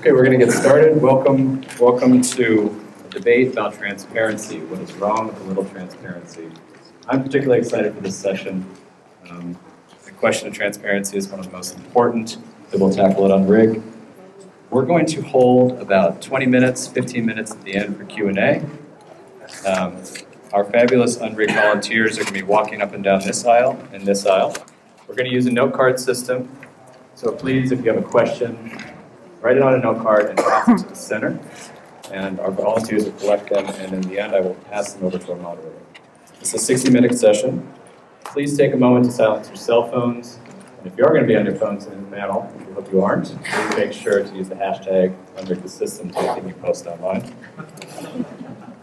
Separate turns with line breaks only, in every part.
Okay, we're going to get started. Welcome to a debate about transparency. What is wrong with a little transparency? I'm particularly excited for this session. The question of transparency is one of the most important that we'll tackle at Unrig. We're going to hold about 20 minutes, 15 minutes at the end for Q&A. Our fabulous Unrig volunteers are going to be walking up and down this aisle and this aisle. We're going to use a note card system. So please, if you have a question, write it on a note card and pass it to the center. And our volunteers will collect them, and in the end, I will pass them over to our moderator. It's a 60-minute session. Please take a moment to silence your cell phones. And if you are going to be on your phones in the panel, which we hope you aren't, please make sure to use the hashtag #UnrigTheSystem to anything you post online.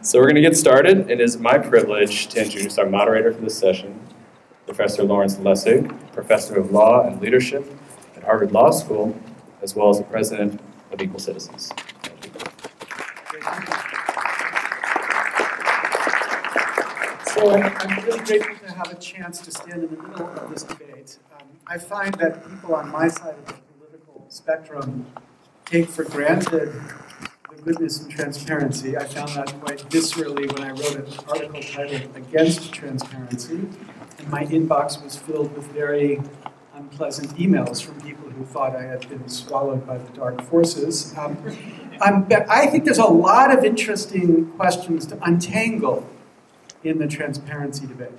So we're going to get started. It is my privilege to introduce our moderator for this session, Professor Lawrence Lessig, Professor of Law and Leadership at Harvard Law School, as well as the President of Equal Citizens.
So I'm really grateful to have a chance to stand in the middle of this debate. I find that people on my side of the political spectrum take for granted the goodness and transparency. I found that quite viscerally when I wrote an article titled "Against Transparency," and my inbox was filled with very unpleasant emails from people who thought I had been swallowed by the dark forces. But I think there's a lot of interesting questions to untangle in the transparency debate.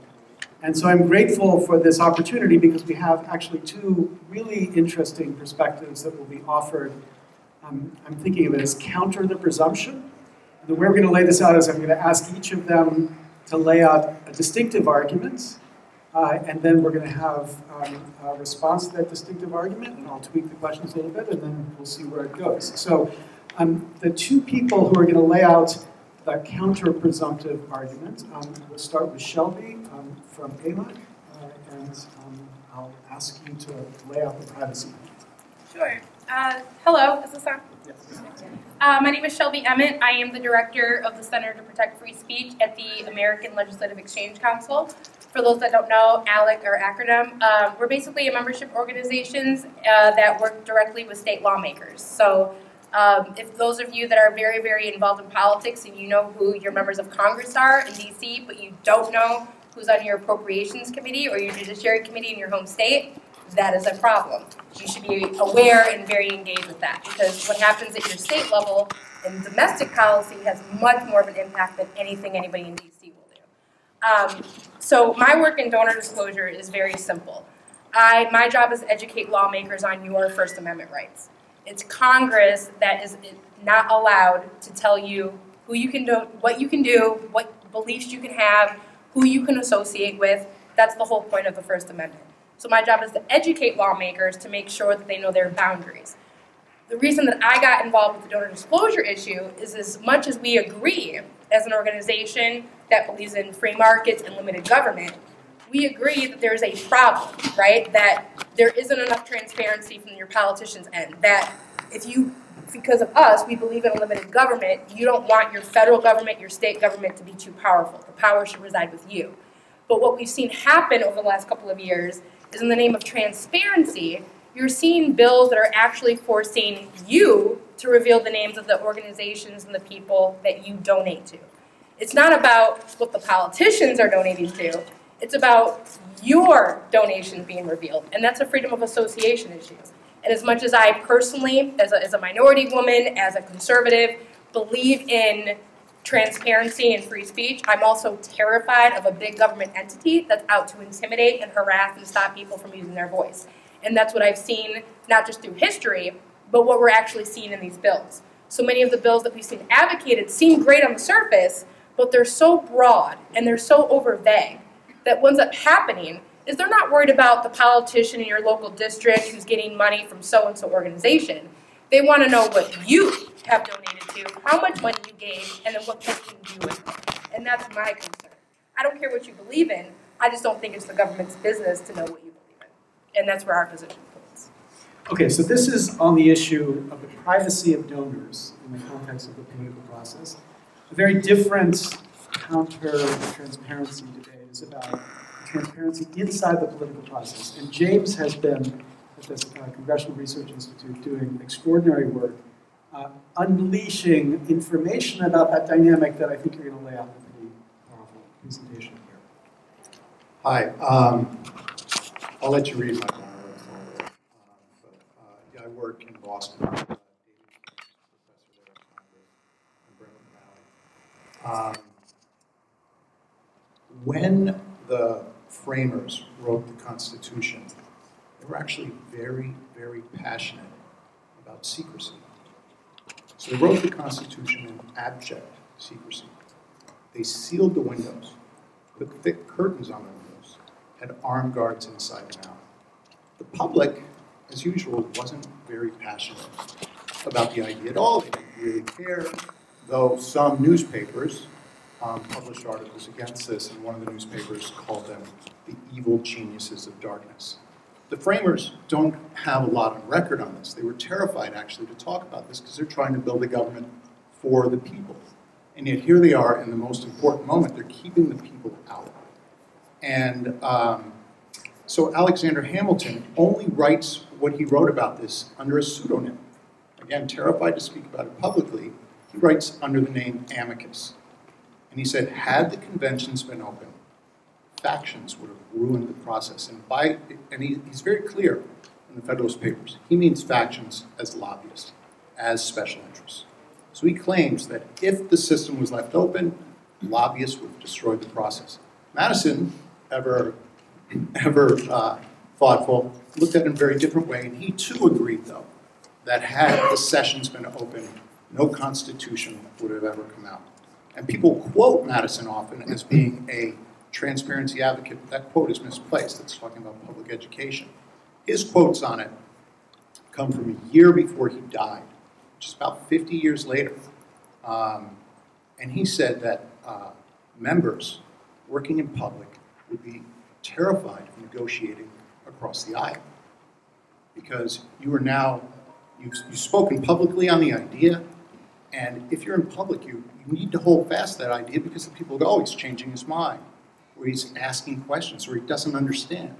And so I'm grateful for this opportunity because we have actually two really interesting perspectives that will be offered. I'm thinking of it as counter the presumption. The way we're going to lay this out is I'm going to ask each of them to lay out a distinctive argument, and then we're going to have a response to that distinctive argument, and I'll tweak the questions a little bit, and then we'll see where it goes. So the two people who are going to lay out the counter-presumptive argument, we'll start with Shelby from ALEC, and I'll ask you to lay out the privacy point.
Sure. Hello, is this on?
Yes.
My name is Shelby Emmett. I am the director of the Center to Protect Free Speech at the American Legislative Exchange Council. For those that don't know, ALEC, or acronym, we're basically a membership organizations that work directly with state lawmakers. So if those of you that are very, very involved in politics and you know who your members of Congress are in D.C., but you don't know who's on your appropriations committee or your judiciary committee in your home state, that is a problem. You should be aware and very engaged with that, because what happens at your state level in domestic policy has much more of an impact than anything anybody in D.C. will do. So my work in donor disclosure is very simple. My job is to educate lawmakers on your First Amendment rights. It's Congress that is not allowed to tell you who you can do, what beliefs you can have, who you can associate with. That's the whole point of the First Amendment. So my job is to educate lawmakers to make sure that they know their boundaries. The reason that I got involved with the donor disclosure issue is as much as we agree as an organization that believes in free markets and limited government, we agree that there's a problem, right? That there isn't enough transparency from your politicians' end. That if you, because of us, we believe in a limited government, you don't want your federal government, your state government to be too powerful. The power should reside with you. But what we've seen happen over the last couple of years is in the name of transparency, you're seeing bills that are actually forcing you to reveal the names of the organizations and the people that you donate to. It's not about what the politicians are donating to. It's about your donations being revealed, and that's a freedom of association issue. And as much as I personally, as a minority woman, as a conservative, believe in transparency and free speech, I'm also terrified of a big government entity that's out to intimidate and harass and stop people from using their voice. And that's what I've seen, not just through history, but what we're actually seeing in these bills. So many of the bills that we've seen advocated seem great on the surface, but they're so broad and they're so over-vague that what ends up happening is they're not worried about the politician in your local district who's getting money from so-and-so organization. They want to know what you have donated to, how much money you gave, and then what you can do with it. And that's my concern. I don't care what you believe in. I just don't think it's the government's business to know what you believe in. And that's where our position points.
Okay, so this is on the issue of the privacy of donors in the context of the political process. A very different counter-transparency debate is about transparency inside the political process. And James has been at this Congressional Research Institute doing extraordinary work unleashing information about that dynamic that I think you're going to lay out in a pretty powerful presentation here.
Hi. I'll let you read my bio. I work in Boston. Professor there at Congress in Brentwood Valley. When the framers wrote the Constitution, they were actually very, very passionate about secrecy. So they wrote the Constitution in abject secrecy. They sealed the windows, put thick curtains on the windows, had armed guards inside and out. The public, as usual, wasn't very passionate about the idea at all. They didn't really care, though some newspapers published articles against this, and one of the newspapers called them the evil geniuses of darkness. The framers don't have a lot on record on this. They were terrified, actually, to talk about this because they're trying to build a government for the people. And yet here they are in the most important moment. They're keeping the people out. And so Alexander Hamilton only writes what he wrote about this under a pseudonym. Again, terrified to speak about it publicly, he writes under the name Amicus. And he said, had the conventions been open, factions would have ruined the process. And he's very clear in the Federalist Papers. He means factions as lobbyists, as special interests. So he claims that if the system was left open, lobbyists would have destroyed the process. Madison, ever thoughtful, looked at it in a very different way, and he too agreed, though, that had the sessions been open, no Constitution would have ever come out. And people quote Madison often as being a transparency advocate. That quote is misplaced. It's talking about public education. His quotes on it come from a year before he died, which is about 50 years later. And he said that members working in public would be terrified of negotiating across the aisle because you've spoken publicly on the idea, and if you're in public, you need to hold fast that idea because the people go, oh, he's changing his mind, or he's asking questions, or he doesn't understand.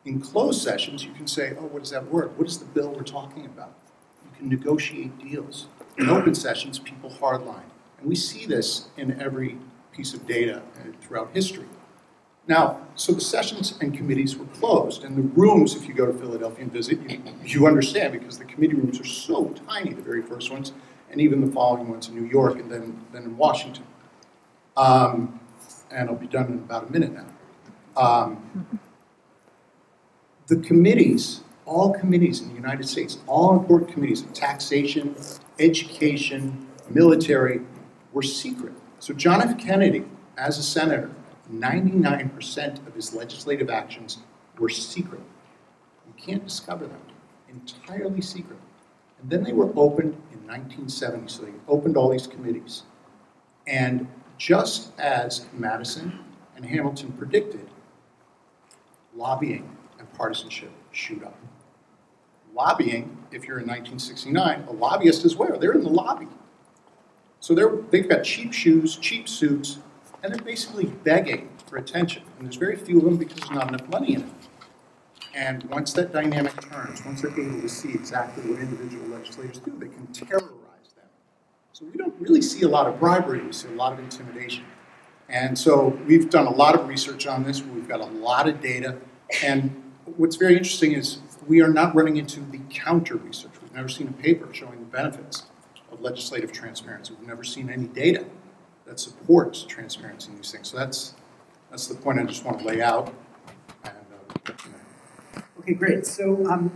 In closed sessions, you can say, oh, what is that word? What is the bill we're talking about? You can negotiate deals. In open sessions, people hardline. And we see this in every piece of data throughout history. Now, so the sessions and committees were closed, and the rooms, if you go to Philadelphia and visit, you understand because the committee rooms are so tiny, the very first ones, and even the following ones in New York and then in Washington. And I'll be done in about a minute now. The committees, all committees in the United States, all important committees of taxation, education, military, were secret. So John F. Kennedy, as a senator, 99% of his legislative actions were secret. You can't discover them. Entirely secret. And then they were opened in 1970, so they opened all these committees. And just as Madison and Hamilton predicted, lobbying and partisanship shoot up. Lobbying, if you're in 1969, a lobbyist is where? They're in the lobby. So they've got cheap shoes, cheap suits, and they're basically begging for attention. And there's very few of them because there's not enough money in it. And once that dynamic turns, once they're able to see exactly what individual legislators do, they can terrorize them. So we don't really see a lot of bribery, we see a lot of intimidation. And so we've done a lot of research on this, we've got a lot of data, and what's very interesting is we are not running into the counter research. We've never seen a paper showing the benefits of legislative transparency. We've never seen any data that supports transparency in these things. So that's the point I just want to lay out. And,
Okay, great. So I'm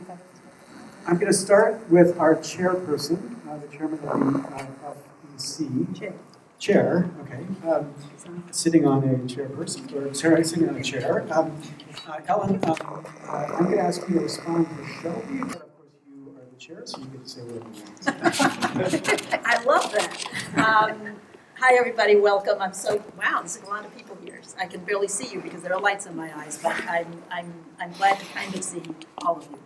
going to start with our chairperson, the chairman of the FEC. Chair, okay. Sitting on a chairperson, or sitting on a chair. Ellen, I'm going to ask you to respond to Shelby, but of course you are the chair, so you get to say whatever you want.
I love that. Hi, everybody. Welcome. Wow, there's a lot of people here. I can barely see you because there are lights in my eyes, but I'm glad to kind of see all of you.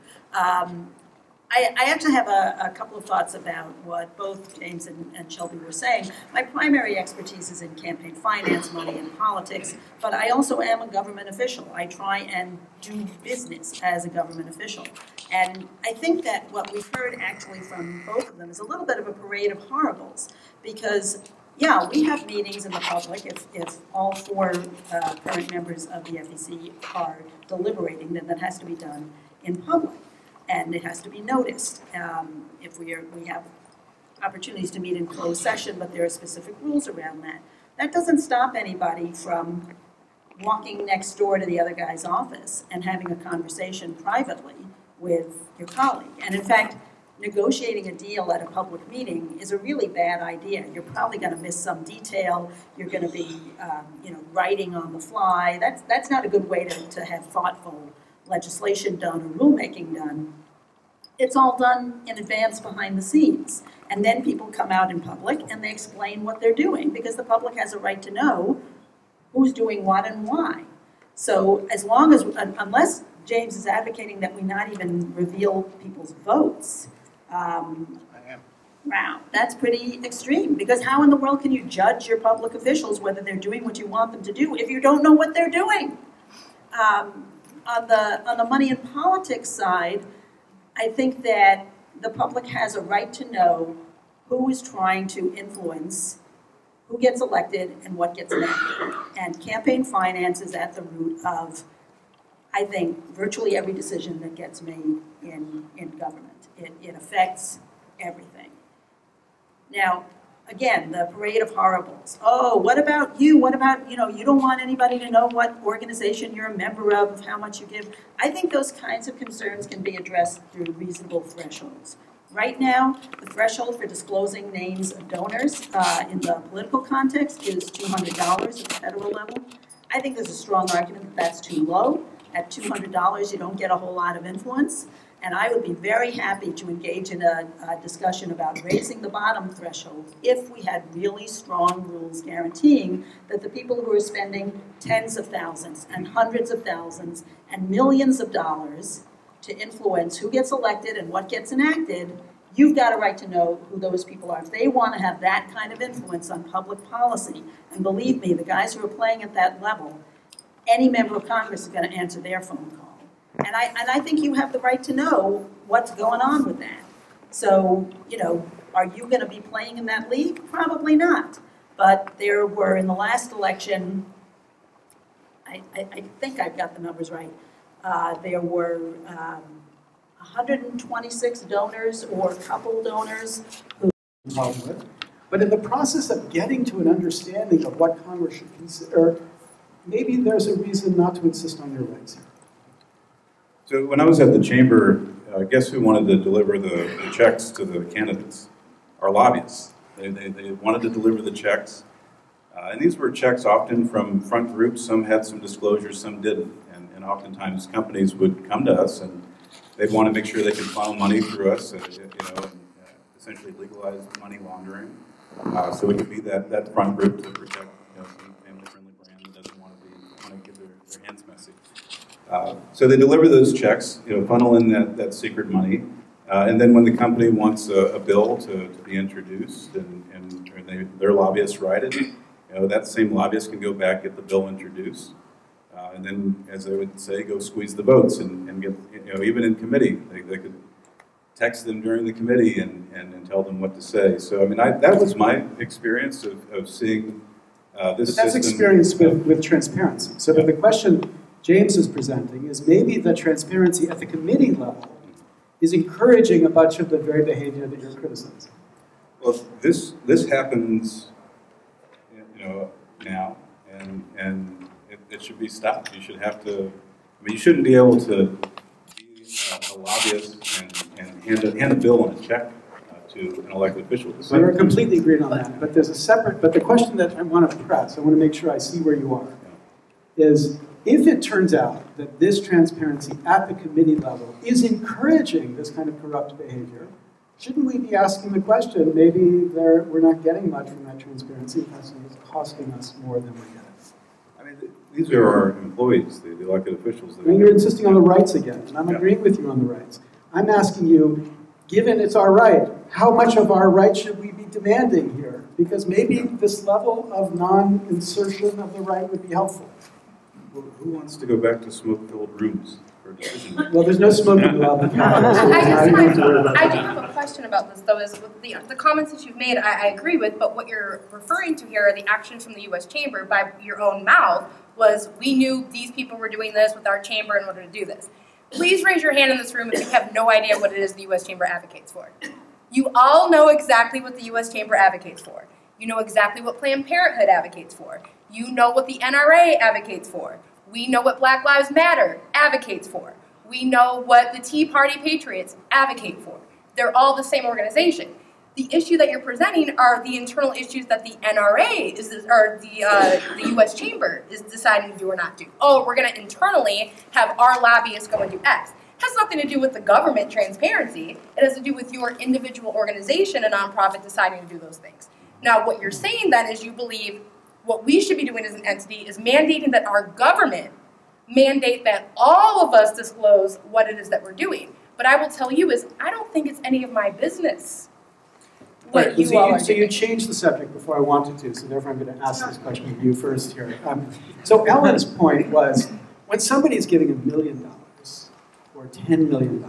I actually have a couple of thoughts about what both James and Shelby were saying. My primary expertise is in campaign finance, money, and politics, but I also am a government official. I try and do business as a government official. And I think that what we've heard actually from both of them is a little bit of a parade of horribles, because yeah, we have meetings in the public. If all four current members of the FEC are deliberating, then that has to be done in public, and it has to be noticed. If we have opportunities to meet in closed session, but there are specific rules around that. That doesn't stop anybody from walking next door to the other guy's office and having a conversation privately with your colleague. And in fact, negotiating a deal at a public meeting is a really bad idea. You're probably going to miss some detail. You're going to be, writing on the fly. That's not a good way to have thoughtful legislation done or rulemaking done. It's all done in advance behind the scenes. And then people come out in public and they explain what they're doing, because the public has a right to know who's doing what and why. So as long as, unless James is advocating that we not even reveal people's votes, wow, that's pretty extreme, because how in the world can you judge your public officials whether they're doing what you want them to do if you don't know what they're doing? On the money and politics side, I think that the public has a right to know who is trying to influence who gets elected and what gets elected. And campaign finance is at the root of, I think, virtually every decision that gets made in government. It affects everything. Now, again, the parade of horribles. Oh, what about you? What about, you don't want anybody to know what organization you're a member of how much you give. I think those kinds of concerns can be addressed through reasonable thresholds. Right now, the threshold for disclosing names of donors in the political context is $200 at the federal level. I think there's a strong argument that that's too low. At $200, you don't get a whole lot of influence. And I would be very happy to engage in a discussion about raising the bottom threshold if we had really strong rules guaranteeing that the people who are spending tens of thousands and hundreds of thousands and millions of dollars to influence who gets elected and what gets enacted, you've got a right to know who those people are. If they want to have that kind of influence on public policy, and believe me, the guys who are playing at that level, any member of Congress is going to answer their phone call. And I think you have the right to know what's going on with that. So, are you going to be playing in that league? Probably not. But there were, in the last election, I think I've got the numbers right, there were 126 donors or couple donors who...
But in the process of getting to an understanding of what Congress should consider, maybe there's a reason not to insist on your rights here.
So when I was at the chamber, guess who wanted to deliver the checks to the candidates? Our lobbyists. They wanted to deliver the checks. And these were checks often from front groups. Some had some disclosures, some didn't. And oftentimes companies would come to us and they'd want to make sure they could funnel money through us, and essentially legalize money laundering. So we could be that front group to protect some family-friendly brand that doesn't want to get their hands messy. So they deliver those checks, funnel in that secret money, and then when the company wants a bill to be introduced and their lobbyists write it, that same lobbyist can go back, get the bill introduced, and then, as I would say, go squeeze the votes and get, even in committee, they could text them during the committee and tell them what to say. So, I mean, that was my experience of seeing this
But that's
system.
experience with transparency. So the question James is presenting is maybe the transparency at the committee level is encouraging a bunch of the very behavior that you're criticizing.
Well, this happens, now, and it should be stopped. You should have to. I mean, you shouldn't be able to be a lobbyist and hand a bill and a check to an elected official.
So we're completely agreed on that. But there's a separate. But the question that I want to press, I want to make sure I see where you are, is if it turns out that this transparency at the committee level is encouraging this kind of corrupt behavior, shouldn't we be asking the question, maybe we're not getting much from that transparency, it's costing us more than we're getting?
I mean, these are our employees, the elected officials.
And you're insisting on the rights again, and I'm agreeing with you on the rights. I'm asking you, given it's our right, how much of our right should we be demanding here? Because maybe this level of non-insertion of the right would be helpful.
Well, who wants to go back to smoke-filled rooms? for decision making.
Well, there's no smoking allowed.
I do have a question about this, though, is with the comments that you've made, I agree with, but what you're referring to here are the actions from the U.S. Chamber by your own mouth was, we knew these people were doing this with our chamber in order to do this. Please raise your hand in this room if you have no idea what it is the U.S. Chamber advocates for. You all know exactly what the U.S. Chamber advocates for. You know exactly what Planned Parenthood advocates for. You know what the NRA advocates for. We know what Black Lives Matter advocates for. We know what the Tea Party Patriots advocate for. They're all the same organization. The issue that you're presenting are the internal issues that the NRA or the U.S. Chamber is deciding to do or not do. Oh, we're going to internally have our lobbyists go and do X. It has nothing to do with the government transparency. It has to do with your individual organization, a nonprofit, deciding to do those things. Now, what you're saying then is you believe what we should be doing as an entity is mandating that our government mandate that all of us disclose what it is that we're doing. But I will tell you is I don't think it's any of my business what
Right,
you
so
all
you,
are
so
doing.
you changed the subject before I wanted to, so therefore I'm going to ask this question of you first here. So Ellen's point was, when somebody is giving $1 million or $10 million,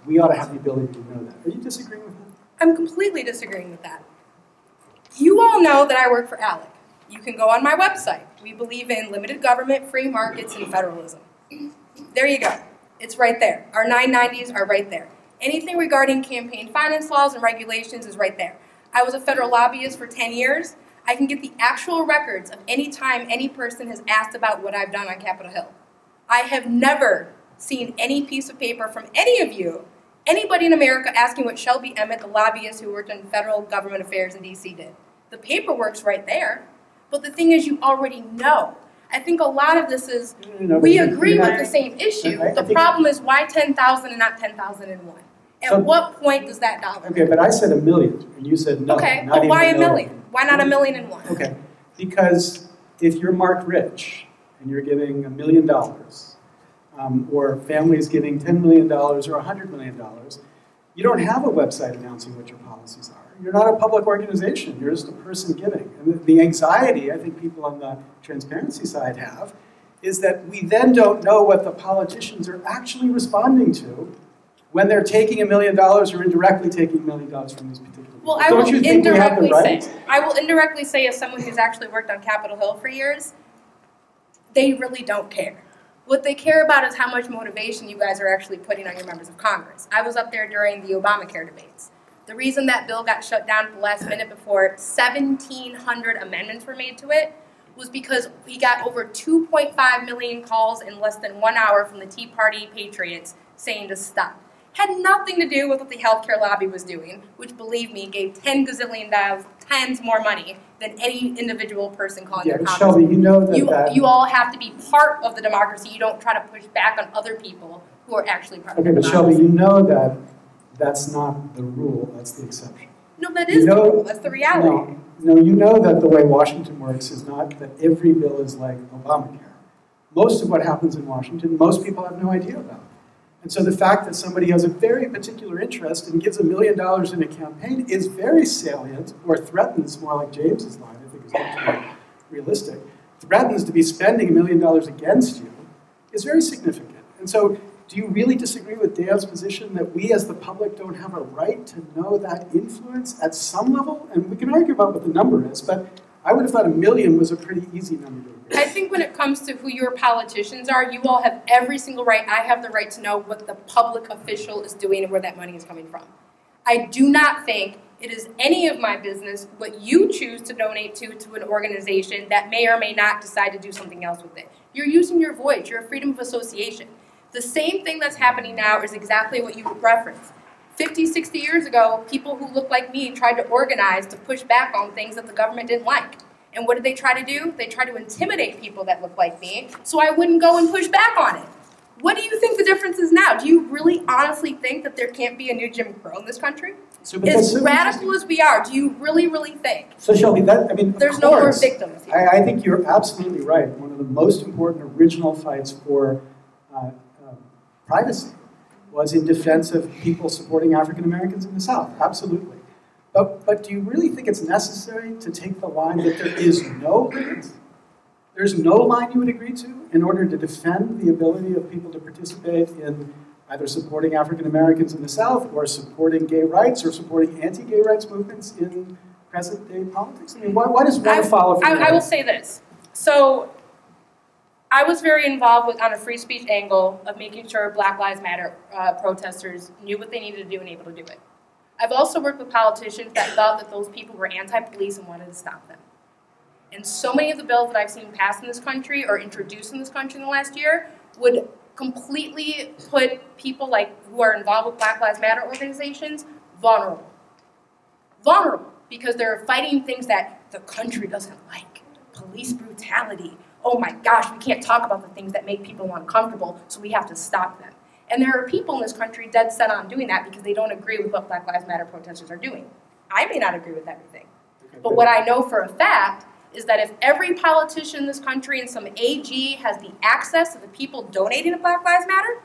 we ought to have the ability to know that. Are you disagreeing with that?
I'm completely disagreeing with that. You all know that I work for ALEC. You can go on my website. We believe in limited government, free markets, and federalism. There you go. It's right there. Our 990s are right there. Anything regarding campaign finance laws and regulations is right there. I was a federal lobbyist for 10 years. I can get the actual records of any time any person has asked about what I've done on Capitol Hill. I have never seen any piece of paper from any of you, anybody in America asking what Shelby Emmett, the lobbyist who worked in federal government affairs in D.C. did. The paperwork's right there. But the thing is, you already know. I think a lot of this is, we agree with the same issue. The problem is, why 10,000 and not 10,001? At what point does that dollar?
Okay, but I said $1 million, and you said no.
Okay,
not
but
even
why
$1
$1 million? Why not $1,000,001?
Okay, because if you're Mark Rich and you're giving $1 million, or families giving $10 million or $100 million, you don't have a website announcing what your policies are. You're not a public organization. You're just a person giving. And the anxiety I think people on the transparency side have is that we then don't know what the politicians are actually responding to when they're taking $1 million or indirectly taking $1 million from these particular people.
Well, I will indirectly say, as someone who's actually worked on Capitol Hill for years, they really don't care. What they care about is how much motivation you guys are actually putting on your members of Congress. I was up there during the Obamacare debates. The reason that bill got shut down at the last minute before 1,700 amendments were made to it was because we got over 2.5 million calls in less than 1 hour from the Tea Party Patriots saying to stop. Had nothing to do with what the healthcare lobby was doing, which, believe me, gave 10 gazillion times more money than any individual person calling their Congress.
Shelby, you know that
you all have to be part of the democracy. You don't try to push back on other people who are actually part of the democracy.
Okay, but Shelby, you know that that's not the rule, that's the exception.
No, that is the rule, that's the reality.
No, you know that the way Washington works is not that every bill is like Obamacare. Most of what happens in Washington, most people have no idea about. And so the fact that somebody has a very particular interest and gives $1 million in a campaign is very salient, or threatens, more like James's line, I think is much more realistic, threatens to be spending $1 million against you is very significant. And so do you really disagree with Dan's position that we as the public don't have a right to know that influence at some level? And we can argue about what the number is, but I would have thought $1 million was a pretty easy number to agree.
I think when it comes to who your politicians are, you all have every single right. I have the right to know what the public official is doing and where that money is coming from. I do not think it is any of my business what you choose to donate to an organization that may or may not decide to do something else with it. You're using your voice. You're a freedom of association. The same thing that's happening now is exactly what you referenced. 50, 60 years ago, people who looked like me tried to organize to push back on things that the government didn't like. And what did they try to do? They tried to intimidate people that looked like me so I wouldn't go and push back on it. What do you think the difference is now? Do you really honestly think that there can't be a new Jim Crow in this country? As radical as we are, do you really, really think?
So Shelby, there's
no more victims here.
I think you're absolutely right. One of the most important original fights for privacy was in defense of people supporting African Americans in the South, absolutely. But do you really think it's necessary to take the line that there is no limit? There's no line you would agree to? in order to defend the ability of people to participate in either supporting African Americans in the South or supporting gay rights or supporting anti-gay rights movements in present-day politics? I mean, why does one follow from
I will say this. So I was very involved on a free speech angle of making sure Black Lives Matter protesters knew what they needed to do and able to do it. I've also worked with politicians that thought that those people were anti-police and wanted to stop them. And so many of the bills that I've seen passed in this country or introduced in this country in the last year would completely put people who are involved with Black Lives Matter organizations vulnerable. Vulnerable, because they're fighting things that the country doesn't like. Police brutality. Oh my gosh, we can't talk about the things that make people uncomfortable, so we have to stop them. And there are people in this country dead set on doing that because they don't agree with what Black Lives Matter protesters are doing. I may not agree with everything. But what I know for a fact is that if every politician in this country and some AG has the access to the people donating to Black Lives Matter,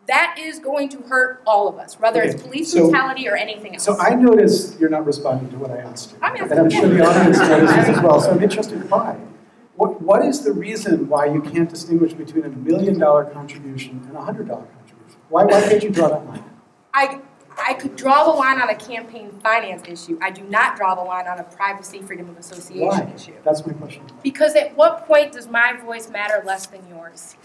that is going to hurt all of us, whether it's police brutality or anything else.
So I notice you're not responding to what I asked you.
And
I'm sure the audience notices as well, so I'm interested why. What is the reason why you can't distinguish between $1 million contribution and a $100 contribution? Why can't you draw that line?
I could draw the line on a campaign finance issue. I do not draw the line on a privacy, freedom of association issue.
That's my question.
Because at what point does my voice matter less than yours?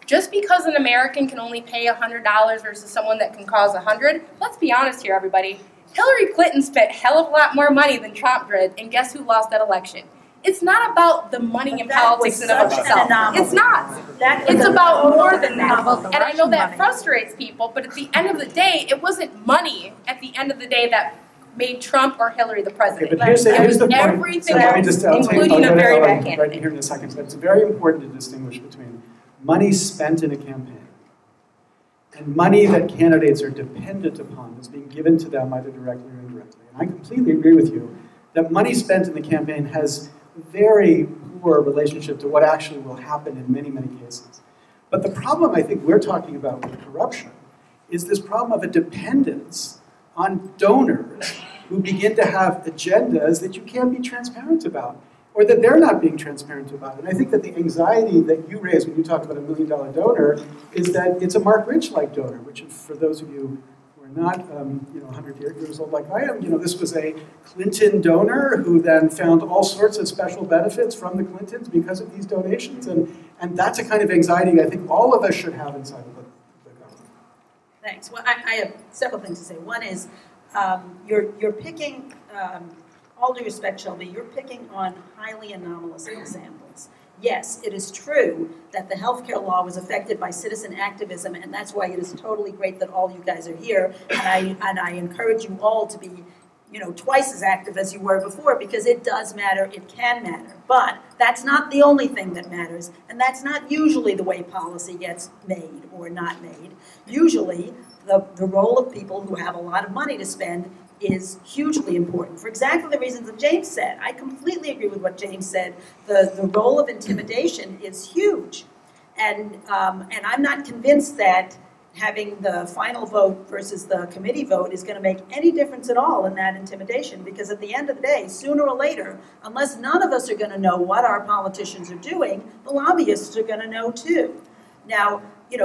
Just because an American can only pay $100 versus someone that can cause $100, let's be honest here, everybody. Hillary Clinton spent a hell of a lot more money than Trump did, and guess who lost that election? It's not about the money in politics in and of itself. It's not. It's about more than that. And I know that frustrates people, but at the end of the day, it wasn't money at the end of the day that made Trump or Hillary the president.
Okay, but here's the point.
Everything else, including a very bad candidate.
Right here in a second. But it's very important to distinguish between money spent in a campaign and money that candidates are dependent upon that's being given to them either directly or indirectly. And I completely agree with you that money spent in the campaign has very poor relationship to what actually will happen in many, many cases. But the problem I think we're talking about with corruption is this problem of a dependence on donors who begin to have agendas that you can't be transparent about, or that they're not being transparent about. And I think that the anxiety that you raise when you talk about $1 million donor is that it's a Mark Rich-like donor, which for those of you who are not 100 years old like I am, this was a Clinton donor who then found all sorts of special benefits from the Clintons because of these donations. And that's a kind of anxiety I think all of us should have inside of the government.
Thanks. Well, I have several things to say. One is you're picking, all due respect, Shelby, you're picking on highly anomalous examples. Yes, it is true that the healthcare law was affected by citizen activism, and that's why it is totally great that all you guys are here. And I encourage you all to be, twice as active as you were before, because it does matter, it can matter. But that's not the only thing that matters, and that's not usually the way policy gets made or not made. Usually, the role of people who have a lot of money to spend is hugely important for exactly the reasons that James said. I completely agree with what James said. The role of intimidation is huge. And I'm not convinced that having the final vote versus the committee vote is going to make any difference at all in that intimidation, because at the end of the day, sooner or later, unless none of us are going to know what our politicians are doing, the lobbyists are going to know too. Now,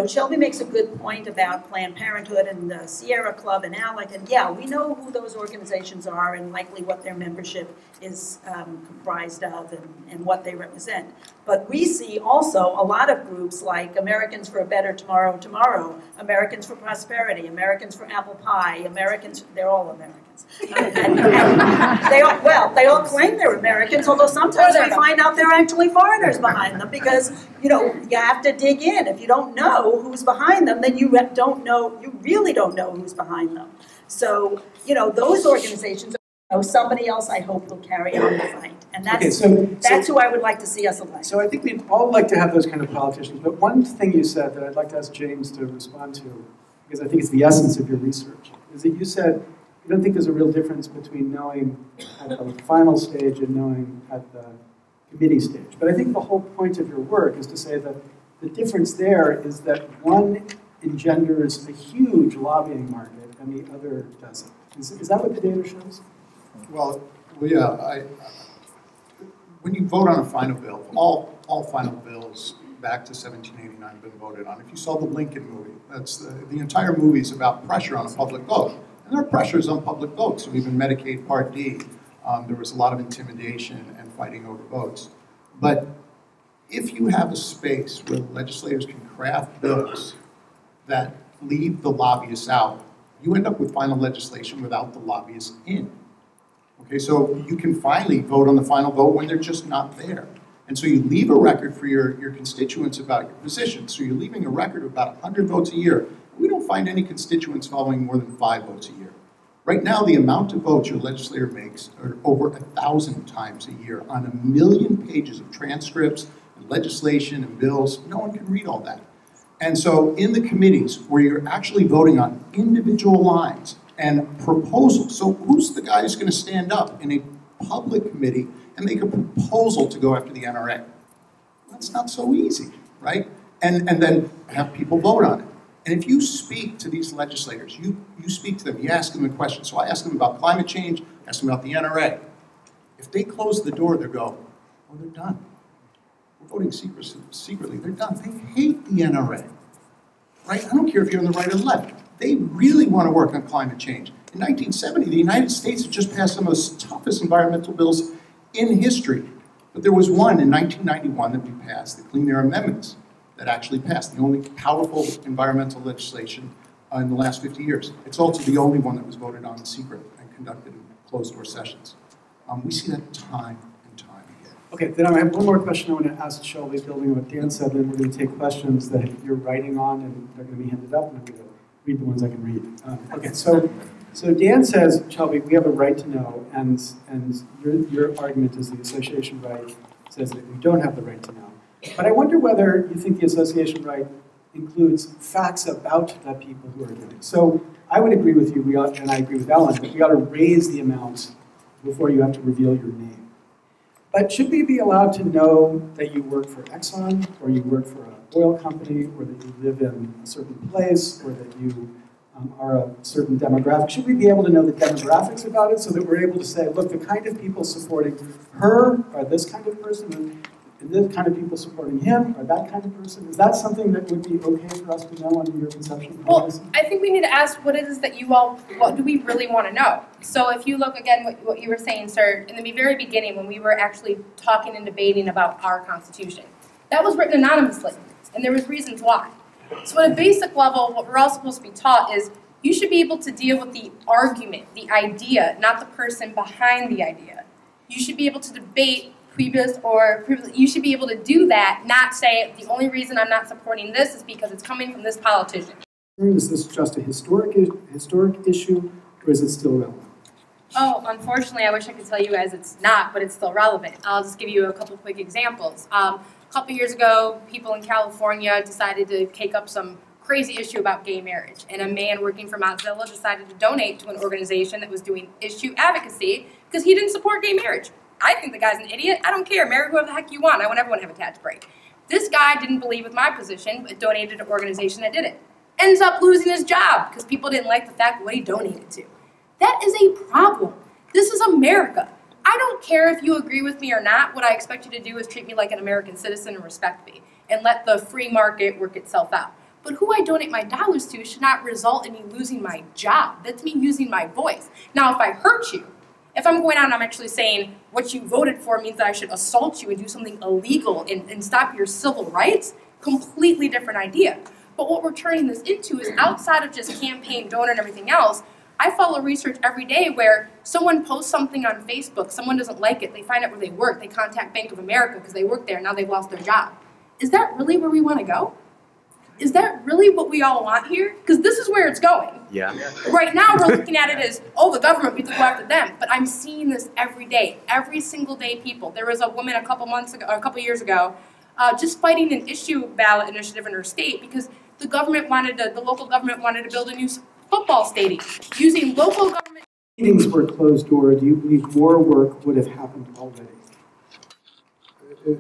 Shelby makes a good point about Planned Parenthood and the Sierra Club and ALEC, and yeah, we know who those organizations are and likely what their membership is comprised of and what they represent. But we see also a lot of groups like Americans for a Better Tomorrow, Americans for Prosperity, Americans for Apple Pie, Americans, they're all Americans. And they all claim they're Americans, although sometimes we find out they're actually foreigners behind them, because, you have to dig in. If you don't know who's behind them, then you really don't know who's behind them. So, those organizations, somebody else I hope will carry on the fight. And that's who I would like to see us elect.
So I think we'd all like to have those kind of politicians, but one thing you said that I'd like to ask James to respond to, because I think it's the essence of your research, is that you said you don't think there's a real difference between knowing at the final stage and knowing at the committee stage. But I think the whole point of your work is to say that the difference there is that one engenders a huge lobbying market and the other doesn't. Is that what the data shows?
Well, yeah. When you vote on a final bill, all final bills back to 1789 been voted on. If you saw the Lincoln movie, that's the entire movie is about pressure on a public vote. And there are pressures on public votes. So even Medicaid Part D, there was a lot of intimidation and fighting over votes. But if you have a space where legislators can craft bills that leave the lobbyists out, you end up with final legislation without the lobbyists in. Okay, so you can finally vote on the final vote when they're just not there. And so you leave a record for your constituents about your position. So you're leaving a record of about 100 votes a year. We don't find any constituents following more than 5 votes a year. Right now, the amount of votes your legislator makes are over 1,000 times a year on 1 million pages of transcripts and legislation and bills. No one can read all that. And so in the committees where you're actually voting on individual lines and proposals, so who's the guy who's going to stand up in a public committee and make a proposal to go after the NRA? That's not so easy, right? And then have people vote on it. And if you speak to these legislators, you speak to them, you ask them a question. So I ask them about climate change, ask them about the NRA. If they close the door, they go, oh, they're done. We're voting secretly, they're done. They hate the NRA, right? I don't care if you're on the right or left. They really want to work on climate change. In 1970, the United States had just passed some of the toughest environmental bills in history. But there was one in 1991 that we passed, the Clean Air Amendments, that actually passed, the only powerful environmental legislation in the last 50 years. It's also the only one that was voted on in secret and conducted in closed-door sessions. We see that time and time again.
Okay, then I have one more question I want to ask Shelby, building on what Dan said, then we're going to take questions that you're writing on and they're going to be handed up, and I'm going to read the ones I can read. Okay, so Dan says, Shelby, we have a right to know, and your argument is the association right says that we don't have the right to know. But I wonder whether you think the association right includes facts about the people who are doing it. So I would agree with you, and I agree with Alan, that we ought to raise the amount before you have to reveal your name. But should we be allowed to know that you work for Exxon, or you work for an oil company, or that you live in a certain place, or that you are a certain demographic? Should we be able to know the demographics about it so that we're able to say, look, the kind of people supporting her are this kind of person, and the kind of people supporting him are that kind of person? Is that something that would be okay for us to know under your conception of policy?
Well, I think we need to ask what it is that you all, what do we really want to know? So if you look again what you were saying, sir, in the very beginning when we were actually talking and debating about our Constitution, that was written anonymously, and there was reasons why. So at a basic level, what we're all supposed to be taught is you should be able to deal with the argument, the idea, not the person behind the idea. You should be able to debate you should be able to do that, not say the only reason I'm not supporting this is because it's coming from this politician.
Is this just a historic issue, or is it still relevant?
Oh, unfortunately, I wish I could tell you guys it's not, but it's still relevant. I'll just give you a couple quick examples. A couple years ago, people in California decided to take up some crazy issue about gay marriage, and a man working for Mozilla decided to donate to an organization that was doing issue advocacy because he didn't support gay marriage. I think the guy's an idiot. I don't care. Marry whoever the heck you want. I want everyone to have a tax break. This guy didn't believe with my position, but donated to an organization that did it. Ends up losing his job because people didn't like the fact of what he donated to. That is a problem. This is America. I don't care if you agree with me or not. What I expect you to do is treat me like an American citizen and respect me and let the free market work itself out. But who I donate my dollars to should not result in me losing my job. That's me using my voice. Now, if I hurt you, if I'm going out and I'm actually saying what you voted for means that I should assault you and do something illegal and stop your civil rights, completely different idea. But what we're turning this into is outside of just campaign, donor, and everything else, I follow research every day where someone posts something on Facebook, someone doesn't like it, they find out where they work, they contact Bank of America because they work there, now they've lost their job. Is that really where we want to go? Is that really what we all want here? Because this is where it's going.
Yeah.
Right now we're looking at it as, oh, the government, we have to go after them. But I'm seeing this every day, every single day people. There was a woman a couple years ago, just fighting an issue ballot initiative in her state because the local government wanted to build a new football stadium using local government.
Meetings were closed door. Do you believe more work would have happened already?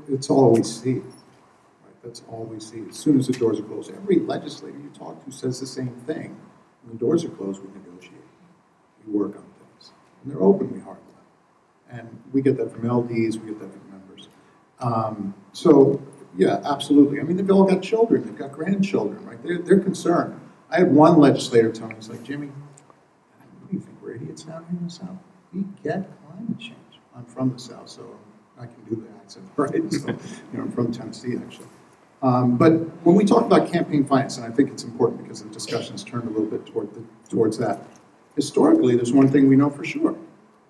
It's all we see. That's all we see. As soon as the doors are closed, every legislator you talk to says the same thing. When the doors are closed, we negotiate. We work on things. And they're open, we hard line. And we get that from LDs, we get that from members. So Yeah, absolutely. I mean, they've all got children. They've got grandchildren, right? They're concerned. I had one legislator tell me, he's like, Jimmy, what do you think, we're idiots down here in the South? We get climate change. I'm from the South, so I can do the accent, right? So, I'm from Tennessee, actually. But when we talk about campaign finance, and I think it's important because the discussion's turned a little bit towards that, historically, there's one thing we know for sure.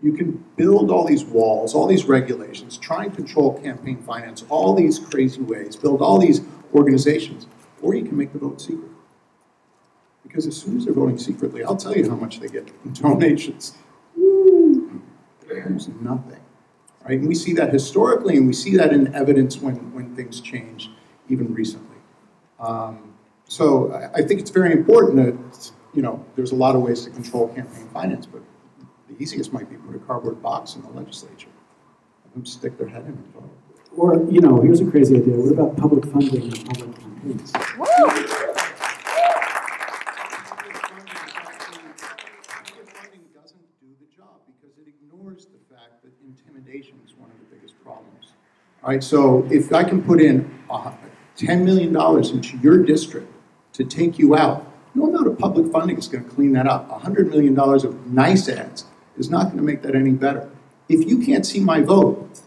You can build all these walls, all these regulations, try and control campaign finance all these crazy ways, build all these organizations, or you can make the vote secret. Because as soon as they're voting secretly, I'll tell you how much they get in donations. There's nothing, right? And we see that historically, and we see that in evidence when things change, even recently. So I think it's very important that, there's a lot of ways to control campaign finance, but the easiest might be put a cardboard box in the legislature. Let them stick their head in and vote.
Or, here's a crazy idea. What about public funding and public campaigns?
The fact that intimidation is one of the biggest problems. All right, so if I can put in $10 million into your district to take you out, no amount of public funding is going to clean that up. $100 million of nice ads is not going to make that any better. If you can't see my vote,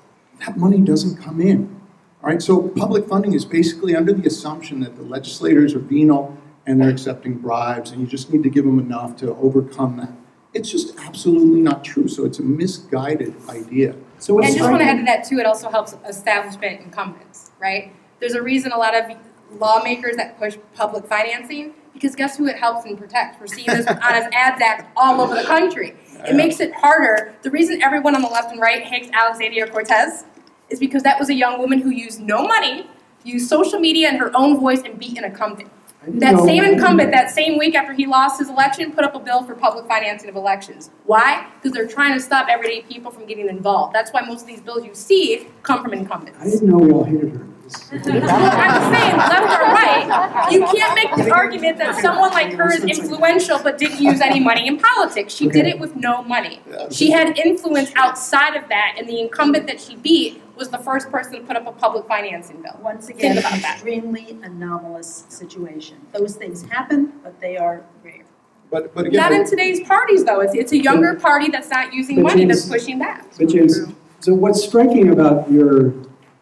that money doesn't come in. All right, so public funding is basically under the assumption that the legislators are venal and they're accepting bribes, and you just need to give them enough to overcome that. It's just absolutely not true. So it's a misguided idea.
So and just want to add to that too, it also helps establishment incumbents, right? There's a reason a lot of lawmakers that push public financing, because guess who it helps and protects? We're seeing this on his ads act all over the country. It makes it harder. The reason everyone on the left and right hates Alexandria-Cortez is because that was a young woman who used no money, used social media and her own voice and beat an incumbent. That same incumbent, that same week after he lost his election, put up a bill for public financing of elections. Why? Because they're trying to stop everyday people from getting involved. That's why most of these bills you see come from incumbents.
I didn't know we all hated her.
I'm saying, left or right, you can't make the argument that someone like her is influential but didn't use any money in politics. She did it with no money. She had influence outside of that, and the incumbent that she beat was the first person to put up a public financing bill.
Once again, an extremely anomalous situation. Those things happen, but they are rare.
But again,
not in today's parties, though. It's a younger party that's not using money that's pushing back.
But James, so what's striking about your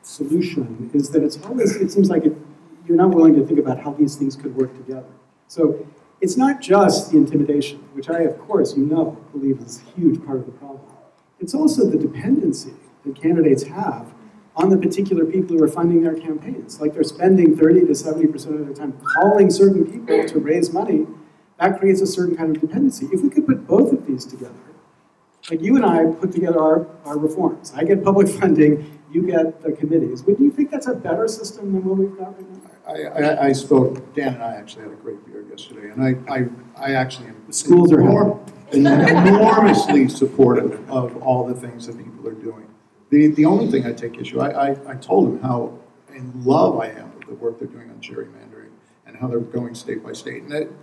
solution is that it's always, it seems like you're not willing to think about how these things could work together. So it's not just the intimidation, which I, of course, believe is a huge part of the problem. It's also the dependency that candidates have on the particular people who are funding their campaigns. Like they're spending 30 to 70% of their time calling certain people to raise money. That creates a certain kind of dependency. If we could put both of these together, like you and I put together our reforms. I get public funding, you get the committees. Would you think that's a better system than what we've got right now?
I spoke, Dan and I actually had a great beer yesterday, and I actually am
schools are
enormously supportive of all the things that people are doing. The only thing I take issue, I told them how in love I am with the work they're doing on gerrymandering and how they're going state by state. And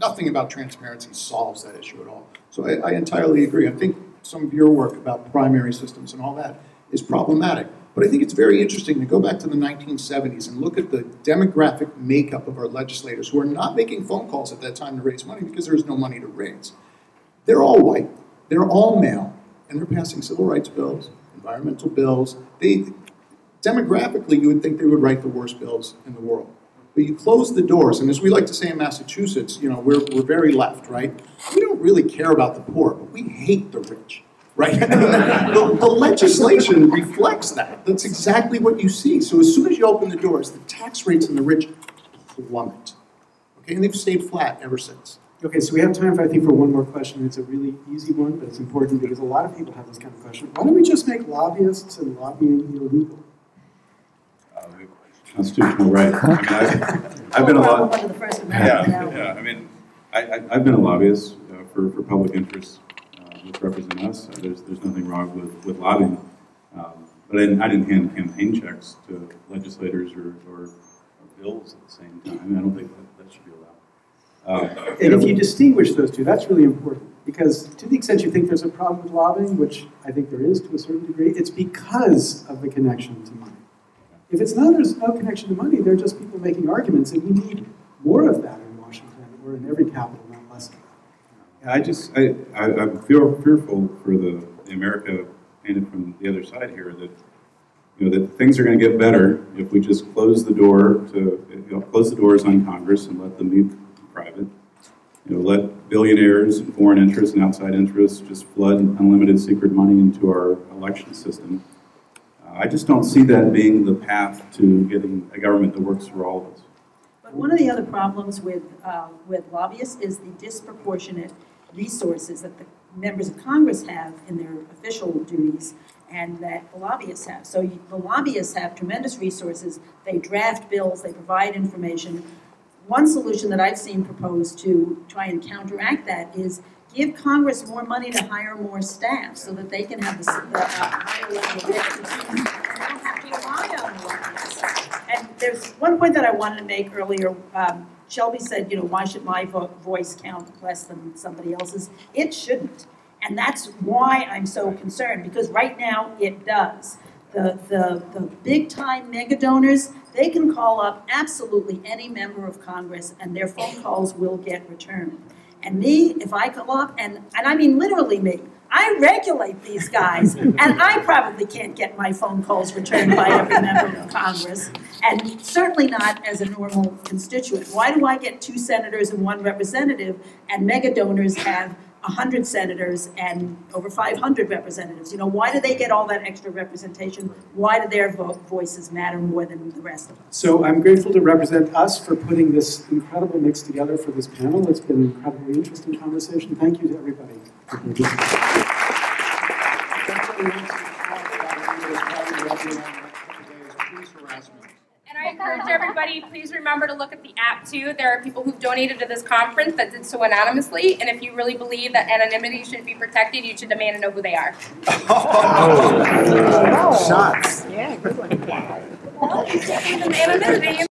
nothing about transparency solves that issue at all. So I entirely agree. I think some of your work about primary systems and all that is problematic. But I think it's very interesting to go back to the 1970s and look at the demographic makeup of our legislators who are not making phone calls at that time to raise money because there's no money to raise. They're all white, they're all male, and they're passing civil rights bills, environmental bills. Demographically, you would think they would write the worst bills in the world. But you close the doors, and as we like to say in Massachusetts, we're very left, right? We don't really care about the poor, but we hate the rich, right? the legislation reflects that. That's exactly what you see. So as soon as you open the doors, the tax rates in the rich plummet. Okay, and they've stayed flat ever since.
Okay, so we have time, I think, for one more question. It's a really easy one, but it's important because a lot of people have this kind of question. Why don't we just make lobbyists and lobbying illegal?
Constitutional right. I've been a I've been a lobbyist for public interest with RepresentUs. There's nothing wrong with lobbying, but I didn't hand campaign checks to legislators or bills at the same time. I don't think that should be allowed.
And if you distinguish those two, that's really important. Because to the extent you think there's a problem with lobbying, which I think there is to a certain degree, it's because of the connection to money. If it's not, there's no connection to money, they're just people making arguments, and we need more of that in Washington or in every capital, not less of that.
I feel fearful for the America painted from the other side here that that things are going to get better if we just close the door to close the doors on Congress and let them be private. Let billionaires and foreign interests and outside interests just flood unlimited secret money into our election system. I just don't see that being the path to getting a government that works for all of us.
But one of the other problems with lobbyists is the disproportionate resources that the members of Congress have in their official duties and that the lobbyists have. So the lobbyists have tremendous resources. They draft bills, they provide information. One solution that I've seen proposed to try and counteract that is give Congress more money to hire more staff so that they can have the higher level of expertise and don't have to rely on the lobbyists. And there's one point that I wanted to make earlier. Shelby said, why should my voice count less than somebody else's? It shouldn't. And that's why I'm so concerned, because right now it does. The big-time mega donors, they can call up absolutely any member of Congress and their phone calls will get returned. And me, if I call up, and I mean literally me, I regulate these guys, and I probably can't get my phone calls returned by every member of Congress, and certainly not as a normal constituent. Why do I get 2 senators and 1 representative, and mega donors have 100 senators and over 500 representatives? Why do they get all that extra representation? Why do their voices matter more than the rest of us?
So I'm grateful to represent us for putting this incredible mix together for this panel. It's been an incredibly interesting conversation. Thank you to everybody for participating.
And I encourage everybody, please remember to look at the app too. There are people who've donated to this conference that did so anonymously, and if you really believe that anonymity should be protected, you should demand to know who they are.
Shots.
Anonymity.